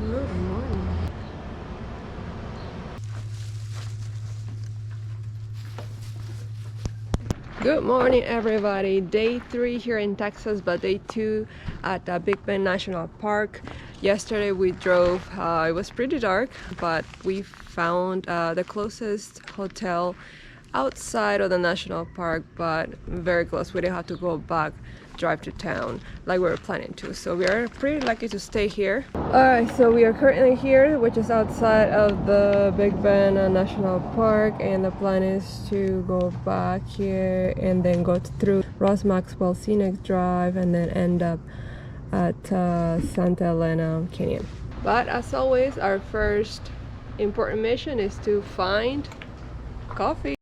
Good morning. Good morning, everybody. Day 3 here in Texas, but day 2 at Big Bend National Park. Yesterday we drove, it was pretty dark, but we found the closest hotel outside of the national park, but very close. We didn't have to go back, drive to town like we were planning to. So we are pretty lucky to stay here. Alright, so we are currently here, which is outside of the Big Bend National Park, and the plan is to go back here and then go through Ross Maxwell Scenic Drive and then end up at Santa Elena Canyon. But as always, our first important mission is to find coffee.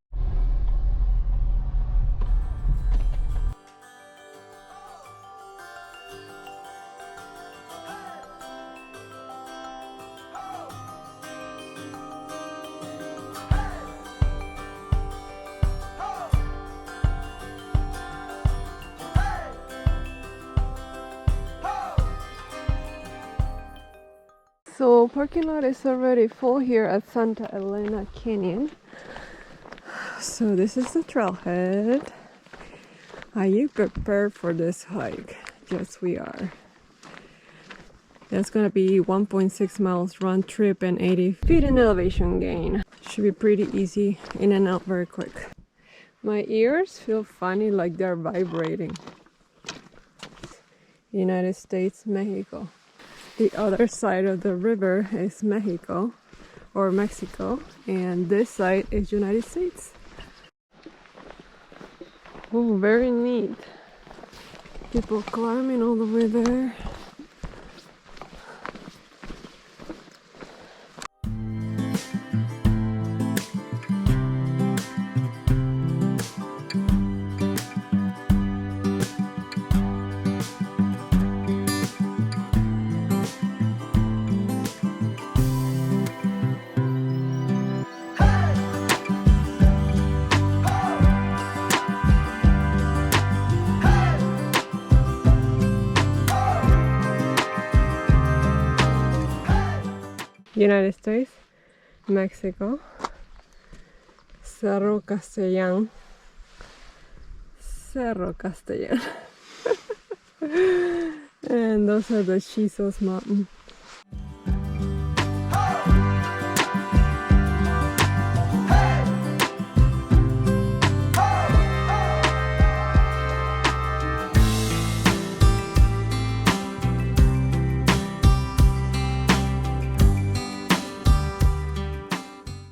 So parking lot is already full here at Santa Elena Canyon. So this is the trailhead. Are you prepared for this hike? Yes, we are. It's gonna be 1.6 miles round trip and 80 feet in elevation gain. Should be pretty easy, in and out very quick. My ears feel funny, like they're vibrating. United States, Mexico. The other side of the river is Mexico, or Mexico, and this side is United States. Oh, very neat. People climbing all the way there. United States, Mexico, Cerro Castellan, and those are the Chisos Mountains.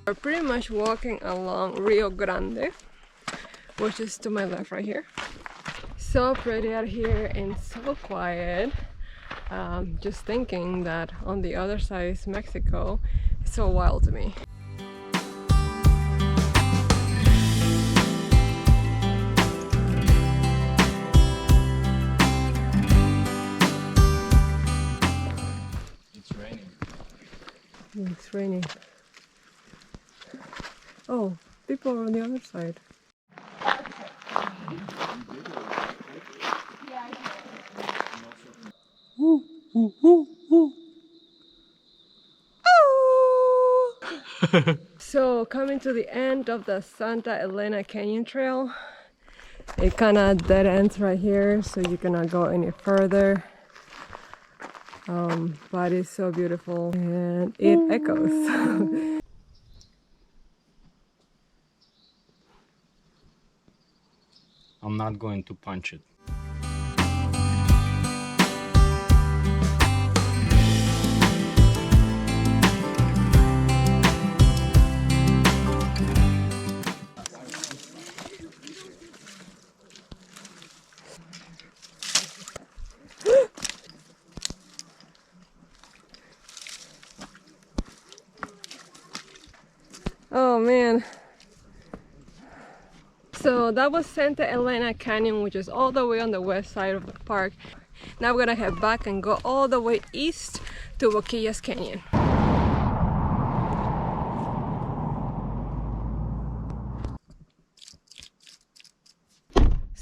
We're pretty much walking along Rio Grande, which is to my left right here. So pretty out here and so quiet. Just thinking that on the other side is Mexico. It's so wild to me. It's raining. It's raining. Oh, people are on the other side. Woo, woo, woo, woo. So coming to the end of the Santa Elena Canyon Trail. It kind of dead ends right here, so you cannot go any further. But it's so beautiful and it echoes. I'm not going to punch it. Oh man. So that was Santa Elena Canyon, which is all the way on the west side of the park. Now we're gonna head back and go all the way east to Boquillas Canyon.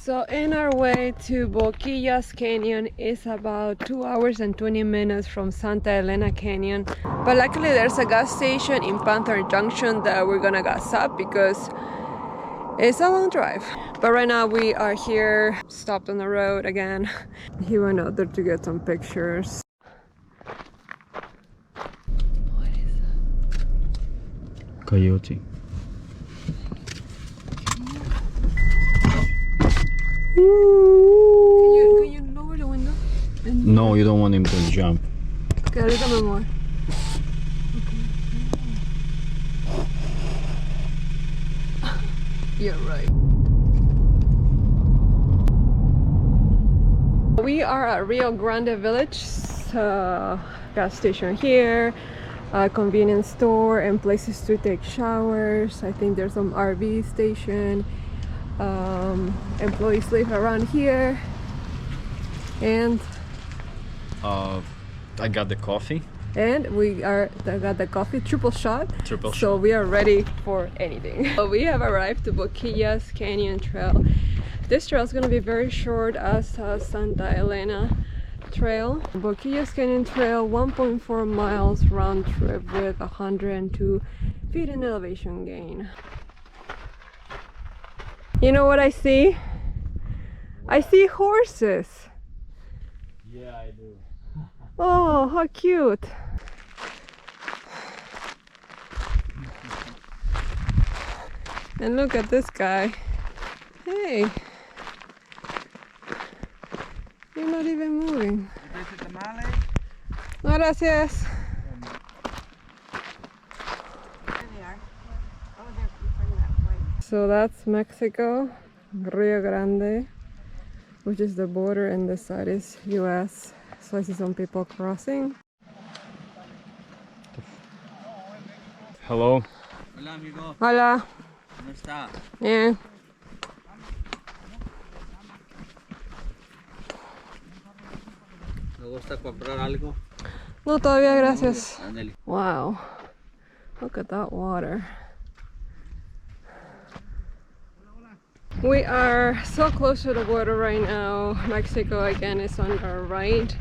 So in our way to Boquillas Canyon is about 2 hours and 20 minutes from Santa Elena Canyon. But luckily there's a gas station in Panther Junction that we're gonna gas up because it's a long drive. But right now we are here, stopped on the road again. He went out there to get some pictures. What is that? Coyote. Can you lower the window? No, you don't want him to jump. Okay, ahorita me muevo. You're right. We are at Rio Grande Village, gas station here, a convenience store and places to take showers. I think there's some RV station. Employees live around here. And I got the coffee. And we got the coffee triple shot. So we are ready for anything. So we have arrived to Boquillas Canyon Trail. This trail is going to be very short as Santa Elena Trail. Boquillas Canyon Trail, 1.4 miles round trip with 102 feet in elevation gain. You know what I see? I see horses. Yeah, I do. Oh, how cute. And look at this guy. Hey. You're not even moving. No, gracias. So that's Mexico, Rio Grande, which is the border, and this side is US. So I see some people crossing. Hello. Hola, amigo. Hola. ¿Cómo está? Yeah. ¿Le gusta comprar algo? No, todavía, gracias. Ándale. Wow. Look at that water. We are so close to the border right now. Mexico again is on our right.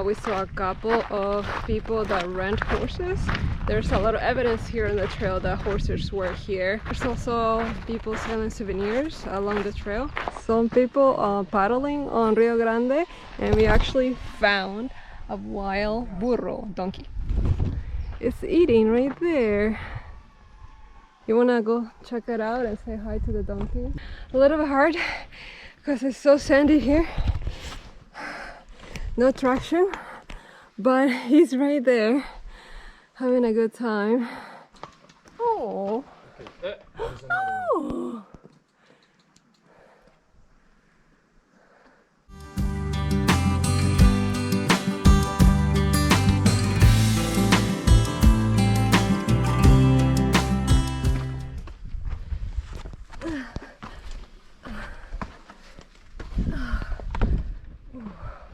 We saw a couple of people that rent horses. There's a lot of evidence here on the trail that horses were here. There's also people selling souvenirs along the trail. Some people paddling on Rio Grande, and we actually found a wild burro donkey. It's eating right there. You wanna go check it out and say hi to the donkey? A little bit hard because it's so sandy here. No traction, but he's right there having a good time. Oh. Oh.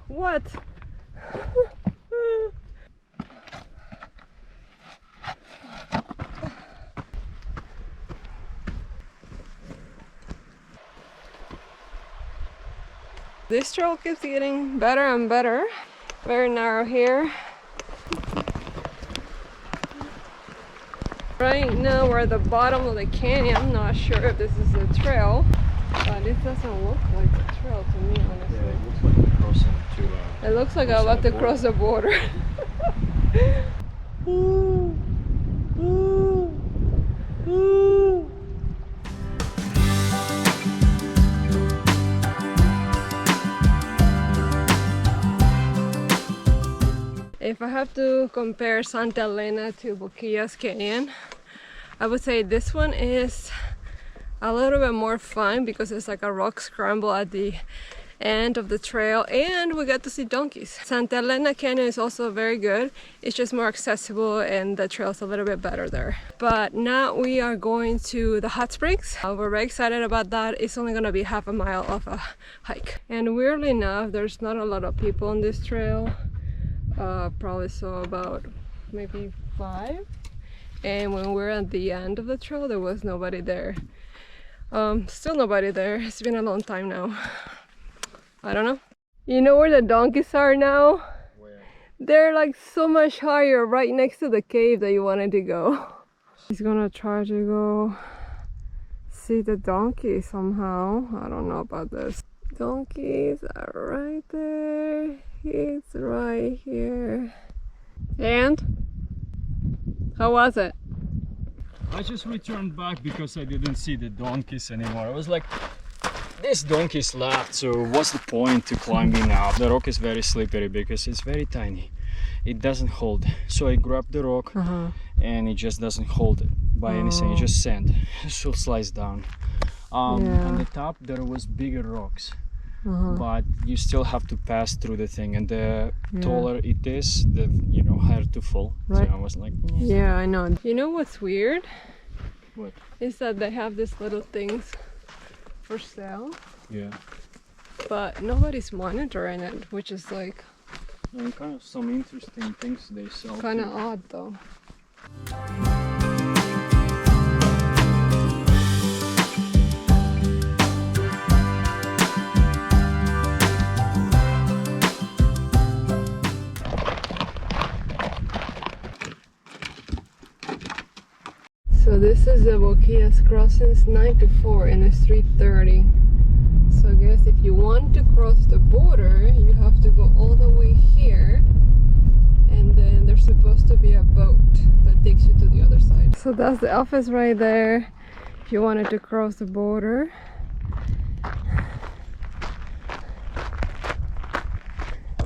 What? This trail keeps getting better and better. Very narrow here. Right now we're at the bottom of the canyon. I'm not sure if this is a trail, but it doesn't look like a trail to me, honestly. Yeah, it looks like we're crossing to. It looks like I'm about to cross the border. Ooh. Ooh. Ooh. If I have to compare Santa Elena to Boquillas Canyon, I would say this one is a little bit more fun because it's like a rock scramble at the end of the trail, and we get to see donkeys. Santa Elena Canyon is also very good. It's just more accessible and the trail's a little bit better there. But now we are going to the hot springs. We're very excited about that. It's only gonna be half a mile of a hike. And weirdly enough, there's not a lot of people on this trail. Probably saw about maybe 5. And when we're at the end of the trail, there was nobody there. Still nobody there. It's been a long time now. I don't know. You know where the donkeys are now? Where? They're like so much higher, right next to the cave that you wanted to go. He's gonna try to go see the donkey somehow. I don't know about this. Donkeys are right there. He's right here. And? How was it? I just returned back because I didn't see the donkeys anymore. I was like, this donkey's left, so what's the point to climbing up? The rock is very slippery because it's very tiny. It doesn't hold. So I grabbed the rock and it just doesn't hold it by anything. It's just sand. So it slides down. On the top there was bigger rocks. But you still have to pass through the thing, and the taller it is, the higher to fall. Right. So I was like, yeah, I know. You know what's weird? What? Is that they have these little things for sale, Yeah. but nobody's monitoring it, which is like And kind of some interesting things they sell. kind of too. odd though. So this is the Boquillas crossing. It's 9 to 4 and it's 3:30. So I guess if you want to cross the border, you have to go all the way here, and then there's supposed to be a boat that takes you to the other side. So that's the office right there if you wanted to cross the border.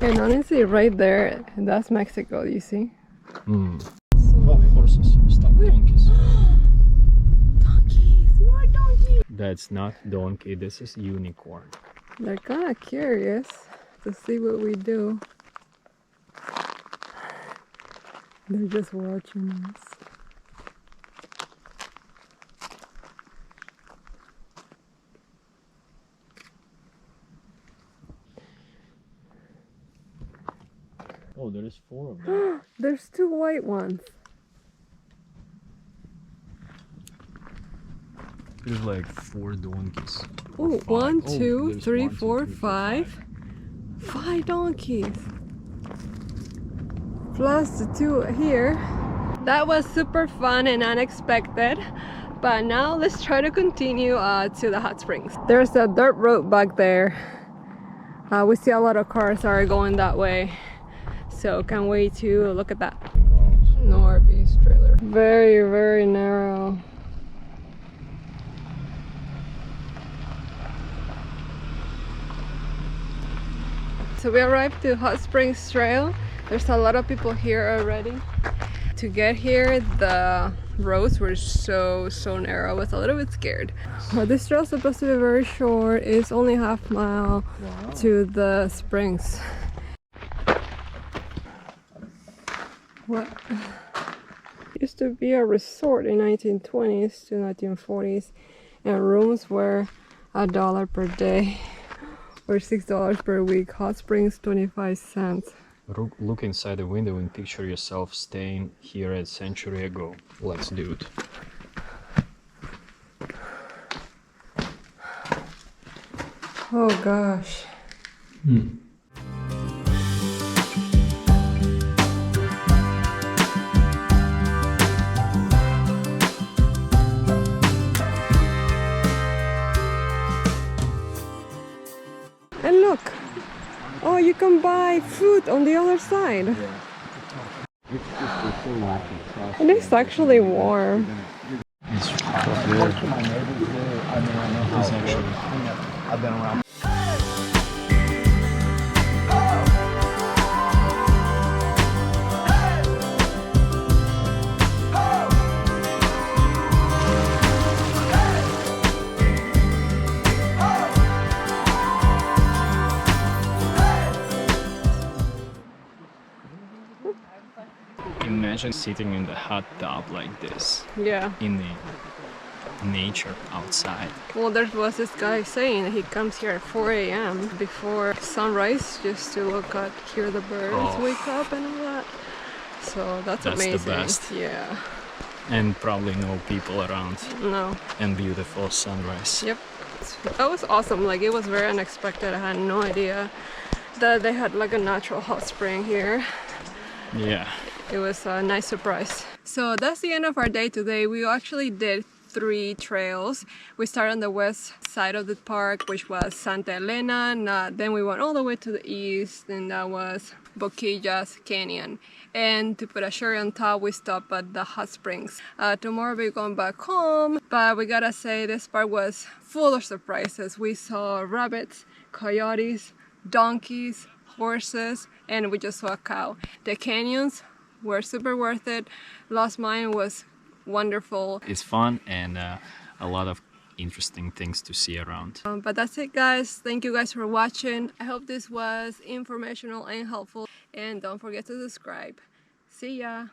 And honestly, right there, that's Mexico, you see? Oh, horses. Stop, donkeys. Donkeys! More donkeys! That's not donkey, this is unicorn. They're kind of curious to see what we do. They're just watching us. Oh, there is 4 of them. There's 2 white ones. There's like 4 donkeys. Oh, Five. 1, Oh, 2, there's 3, 1, 2, 4, 3, 4, 5. 5 donkeys. Plus the 2 here. That was super fun and unexpected. But now let's try to continue to the hot springs. There's a dirt road back there. We see a lot of cars are going that way. So can't wait to look at that. No RVs trailer. Very, very narrow. So we arrived to Hot Springs Trail. There's a lot of people here already. To get here, the roads were so narrow. I was a little bit scared. But this trail is supposed to be very short. It's only half mile to the springs. What? Used to be a resort in 1920s to 1940s, and rooms were $1 per day or $6 per week. Hot springs 25 cents. Look inside the window and picture yourself staying here a century ago. Let's do it. Oh gosh. And look, oh, you can buy food on the other side. And it's actually warm. It's actually. I've been around. Imagine sitting in the hot tub like this Yeah. in the nature outside. Well, there was this guy saying he comes here at 4 a.m. before sunrise just to look at, hear the birds wake up and all that. So that's amazing. The best. Yeah. And probably no people around. No. And beautiful sunrise. Yep. That was awesome. Like, it was very unexpected. I had no idea that they had like a natural hot spring here. Yeah. It was a nice surprise. So that's the end of our day today. We actually did 3 trails. We started on the west side of the park, which was Santa Elena, and then we went all the way to the east, and that was Boquillas Canyon. And to put a cherry on top, we stopped at the hot springs. Tomorrow we're going back home, but we gotta say this park was full of surprises. We saw rabbits, coyotes, donkeys, horses, and we just saw a cow. The canyons were super worth it. Lost Mine was wonderful. It's fun and a lot of interesting things to see around. But that's it, guys. Thank you guys for watching. I hope this was informational and helpful, and don't forget to subscribe. See ya.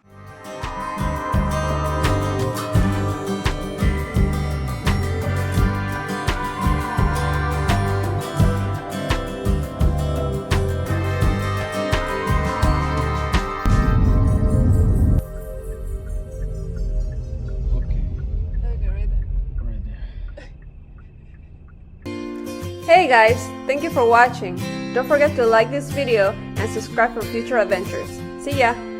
Hey guys, thank you for watching. Don't forget to like this video and subscribe for future adventures. See ya!